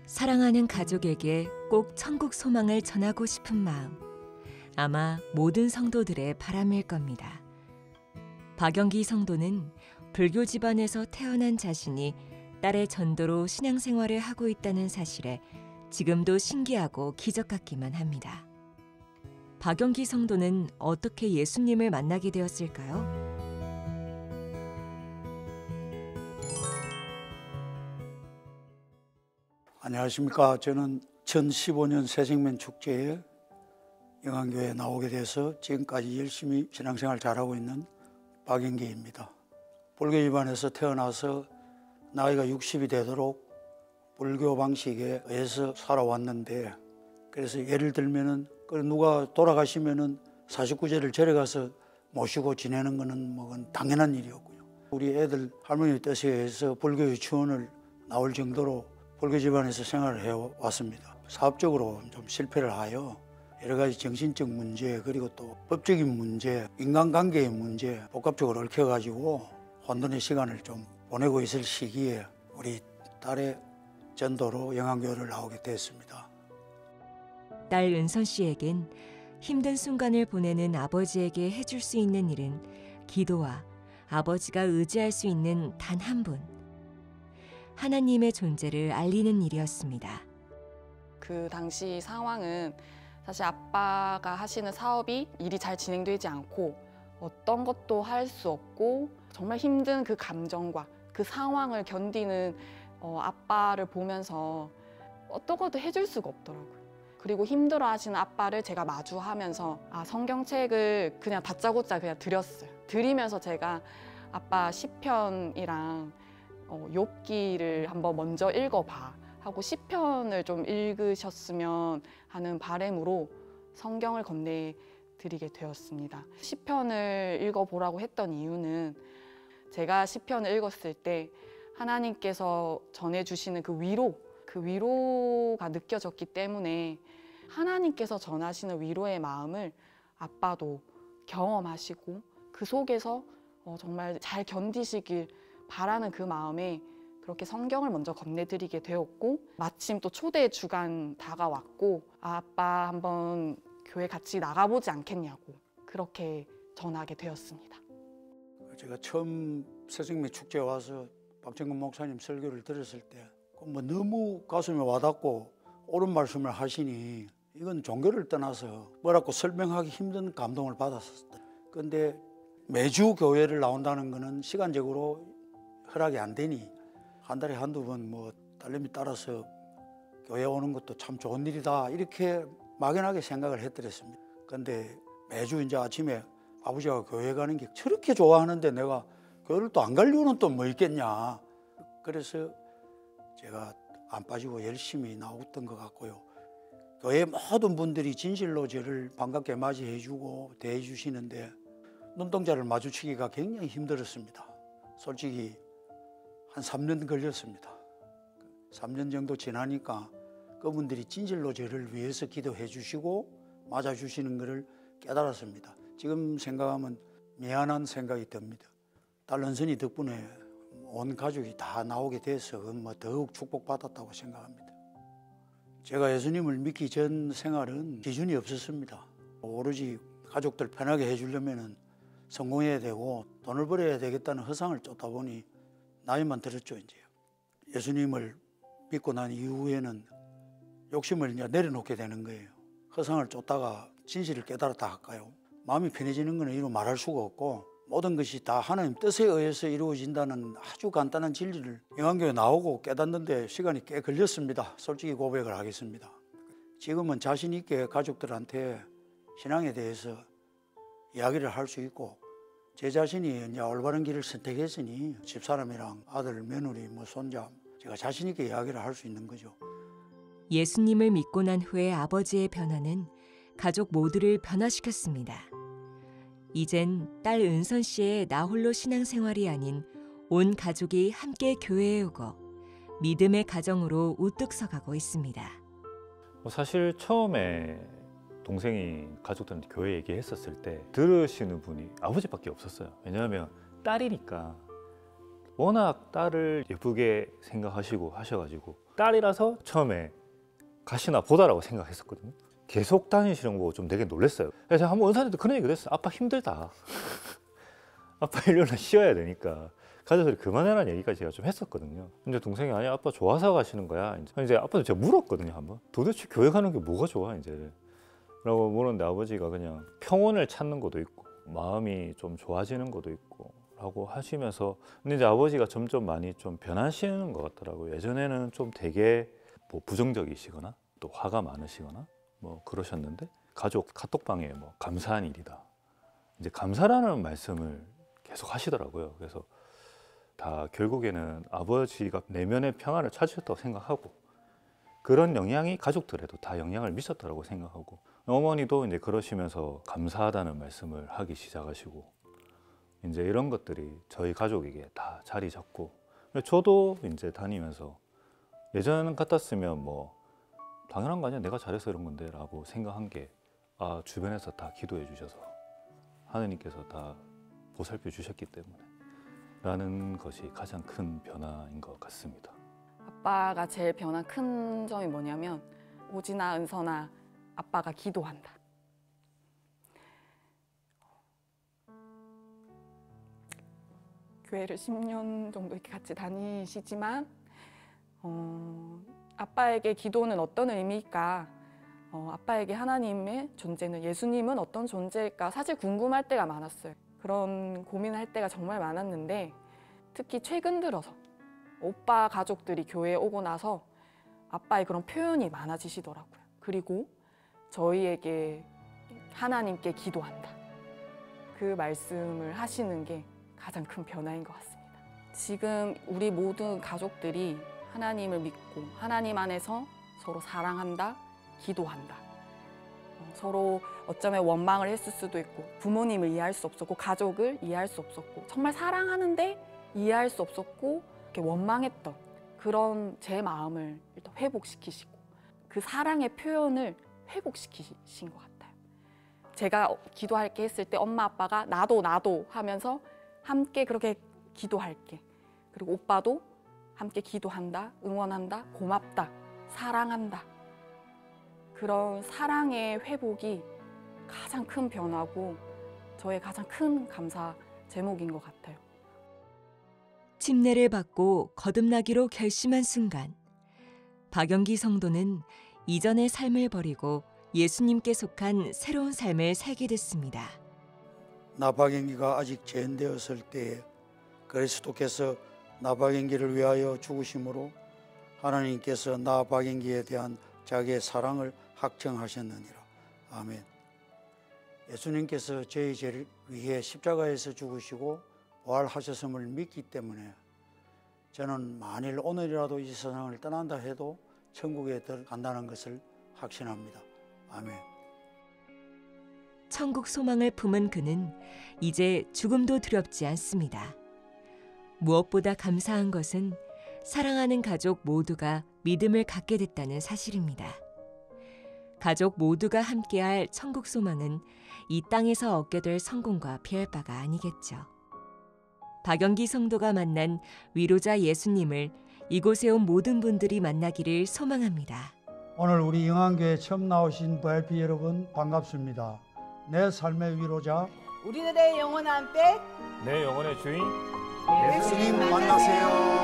사랑하는 가족에게 꼭 천국 소망을 전하고 싶은 마음, 아마 모든 성도들의 바람일 겁니다. 박영기 성도는 불교 집안에서 태어난 자신이 딸의 전도로 신앙생활을 하고 있다는 사실에 지금도 신기하고 기적 같기만 합니다. 박영기 성도는 어떻게 예수님을 만나게 되었을까요? 안녕하십니까. 저는 2015년 새생명 축제에 영안교회에 나오게 돼서 지금까지 열심히 신앙생활 잘하고 있는 박영기입니다. 불교 집안에서 태어나서 나이가 60이 되도록 불교 방식에 의해서 살아왔는데, 그래서 예를 들면은 누가 돌아가시면은 49제를 절에 가서 모시고 지내는 거는 뭐 당연한 일이었고요. 우리 애들 할머니 뜻에 의해서 불교 유치원을 나올 정도로 불교 집안에서 생활을 해왔습니다. 사업적으로 좀 실패를 하여 여러 가지 정신적 문제, 그리고 또 법적인 문제, 인간관계의 문제 복합적으로 얽혀가지고 혼돈의 시간을 좀 보내고 있을 시기에 우리 딸의 전도로 영안교회를 나오게 됐습니다. 딸 은선 씨에겐 힘든 순간을 보내는 아버지에게 해줄 수 있는 일은 기도와 아버지가 의지할 수 있는 단 한 분, 하나님의 존재를 알리는 일이었습니다. 그 당시 상황은 사실 아빠가 하시는 사업이 일이 잘 진행되지 않고 어떤 것도 할 수 없고 정말 힘든 그 감정과 그 상황을 견디는 아빠를 보면서 어떤 것도 해줄 수가 없더라고요. 그리고 힘들어하시는 아빠를 제가 마주하면서 성경책을 그냥 다짜고짜 그냥 드렸어요. 드리면서 제가 아빠 시편이랑 욥기를 한번 먼저 읽어봐 하고 시편을 좀 읽으셨으면 하는 바람으로 성경을 건네드리게 되었습니다. 시편을 읽어보라고 했던 이유는 제가 시편을 읽었을 때 하나님께서 전해주시는 그 위로가 느껴졌기 때문에 하나님께서 전하시는 위로의 마음을 아빠도 경험하시고 그 속에서 정말 잘 견디시길 바라는 그 마음에 그렇게 성경을 먼저 건네드리게 되었고, 마침 또 초대 주간 다가왔고 아빠 한번 교회 같이 나가보지 않겠냐고 그렇게 전하게 되었습니다. 제가 처음 새생명 축제에 와서 박정근 목사님 설교를 들었을 때 뭐 너무 가슴에 와닿고 옳은 말씀을 하시니 이건 종교를 떠나서 뭐라고 설명하기 힘든 감동을 받았었어요. 그런데 매주 교회를 나온다는 거는 시간적으로 허락이 안 되니 한 달에 한두 번 뭐 딸내미 따라서 교회 오는 것도 참 좋은 일이다 이렇게 막연하게 생각을 했더랬습니다. 그런데 매주 이제 아침에 아버지가 교회 가는 게 저렇게 좋아하는데 내가 교회를 또 안 갈 이유는 또 뭐 있겠냐. 그래서 제가 안 빠지고 열심히 나왔던 것 같고요. 교회 모든 분들이 진실로 저를 반갑게 맞이해 주고 대해 주시는데 눈동자를 마주치기가 굉장히 힘들었습니다. 솔직히 한 3년 걸렸습니다. 3년 정도 지나니까 그분들이 진실로 저를 위해서 기도해 주시고 맞아주시는 것을 깨달았습니다. 지금 생각하면 미안한 생각이 듭니다. 딸 은선이 덕분에 온 가족이 다 나오게 돼서 뭐 더욱 축복받았다고 생각합니다. 제가 예수님을 믿기 전 생활은 기준이 없었습니다. 오로지 가족들 편하게 해주려면 성공해야 되고 돈을 벌어야 되겠다는 허상을 쫓다 보니 나이만 들었죠. 이제 예수님을 믿고 난 이후에는 욕심을 이제 내려놓게 되는 거예요. 허상을 쫓다가 진실을 깨달았다 할까요? 마음이 편해지는 것은 이루 말할 수가 없고 모든 것이 다 하나님 뜻에 의해서 이루어진다는 아주 간단한 진리를 영안교회 나오고 깨닫는데 시간이 꽤 걸렸습니다. 솔직히 고백을 하겠습니다. 지금은 자신 있게 가족들한테 신앙에 대해서 이야기를 할 수 있고 제 자신이 이제 올바른 길을 선택했으니 집사람이랑 아들, 며느리, 손자 제가 자신 있게 이야기를 할 수 있는 거죠. 예수님을 믿고 난 후의 아버지의 변화는 가족 모두를 변화시켰습니다. 이젠 딸 은선 씨의 나홀로 신앙생활이 아닌 온 가족이 함께 교회에 오고 믿음의 가정으로 우뚝 서가고 있습니다. 사실 처음에 동생이 가족들한테 교회 얘기했었을 때 들으시는 분이 아버지밖에 없었어요. 왜냐하면 딸이니까 워낙 딸을 예쁘게 생각하시고 하셔가지고 딸이라서 처음에 가시나 보다라고 생각했었거든요. 계속 다니시는 거 좀 되게 놀랐어요. 그래서 제가 한번 원산한테 그런 얘기도 했어요. 아빠 힘들다. 아빠 1년은 쉬어야 되니까 가족들이 그만해라는 얘기까지 제가 좀 했었거든요. 근데 동생이 아니 아빠 좋아서 가시는 거야. 이제 아빠도 제가 물었거든요. 한번 도대체 교회 가는 게 뭐가 좋아 이제 라고 물었는데 아버지가 그냥 평온을 찾는 것도 있고 마음이 좀 좋아지는 것도 있고 라고 하시면서 근데 이제 아버지가 점점 많이 좀 변하시는 것 같더라고요. 예전에는 좀 되게 뭐 부정적이시거나 또 화가 많으시거나 뭐 그러셨는데 가족 카톡방에 뭐 감사한 일이다. 이제 감사라는 말씀을 계속 하시더라고요. 그래서 다 결국에는 아버지가 내면의 평안을 찾으셨다고 생각하고 그런 영향이 가족들에도 다 영향을 미쳤다고 생각하고 어머니도 이제 그러시면서 감사하다는 말씀을 하기 시작하시고 이제 이런 것들이 저희 가족에게 다 자리 잡고 저도 이제 다니면서 예전 같았으면 뭐 당연한 거 아니야 내가 잘해서 이런 건데 라고 생각한 게 아 주변에서 다 기도해 주셔서 하느님께서 다 보살펴 주셨기 때문에 라는 것이 가장 큰 변화인 것 같습니다. 아빠가 제일 변한 큰 점이 뭐냐면 오지나 은선아 아빠가 기도한다. 교회를 10년 정도 이렇게 같이 다니시지만 아빠에게 기도는 어떤 의미일까? 아빠에게 하나님의 존재는 예수님은 어떤 존재일까? 사실 궁금할 때가 많았어요. 그런 고민할 때가 정말 많았는데 특히 최근 들어서 오빠 가족들이 교회에 오고 나서 아빠의 그런 표현이 많아지시더라고요. 그리고 저희에게 하나님께 기도한다. 그 말씀을 하시는 게 가장 큰 변화인 것 같습니다. 지금 우리 모든 가족들이 하나님을 믿고 하나님 안에서 서로 사랑한다, 기도한다. 서로 어쩌면 원망을 했을 수도 있고 부모님을 이해할 수 없었고 가족을 이해할 수 없었고 정말 사랑하는데 이해할 수 없었고 이렇게 원망했던 그런 제 마음을 일단 회복시키시고 그 사랑의 표현을 회복시키신 것 같아요. 제가 기도할게 했을 때 엄마 아빠가 나도 하면서 함께 그렇게 기도할게. 그리고 오빠도 함께 기도한다, 응원한다, 고맙다, 사랑한다. 그런 사랑의 회복이 가장 큰 변화고 저의 가장 큰 감사 제목인 것 같아요. 침례를 받고 거듭나기로 결심한 순간 박영기 성도는 이전의 삶을 버리고 예수님께 속한 새로운 삶을 살게 됐습니다. 나박영기가 아직 죄인되었을 때에 그리스도께서 나박영기를 위하여 죽으심으로 하나님께서 나박영기에 대한 자기의 사랑을 확증하셨느니라. 아멘. 예수님께서 저희 죄를 위해 십자가에서 죽으시고 부활하셨음을 믿기 때문에 저는 만일 오늘이라도 이 세상을 떠난다 해도 천국에 들어간다는 것을 확신합니다. 아멘. 천국 소망을 품은 그는 이제 죽음도 두렵지 않습니다. 무엇보다 감사한 것은 사랑하는 가족 모두가 믿음을 갖게 됐다는 사실입니다. 가족 모두가 함께할 천국 소망은 이 땅에서 얻게 될 성공과 비할 바가 아니겠죠. 박영기 성도가 만난 위로자 예수님을 이곳에 온 모든 분들이 만나기를 소망합니다. 오늘 우리 영안교회 처음 나오신 VIP 여러분 반갑습니다. 내 삶의 위로자 우리들의 영원한 백 내 영혼의 주인 예수님 만나세요.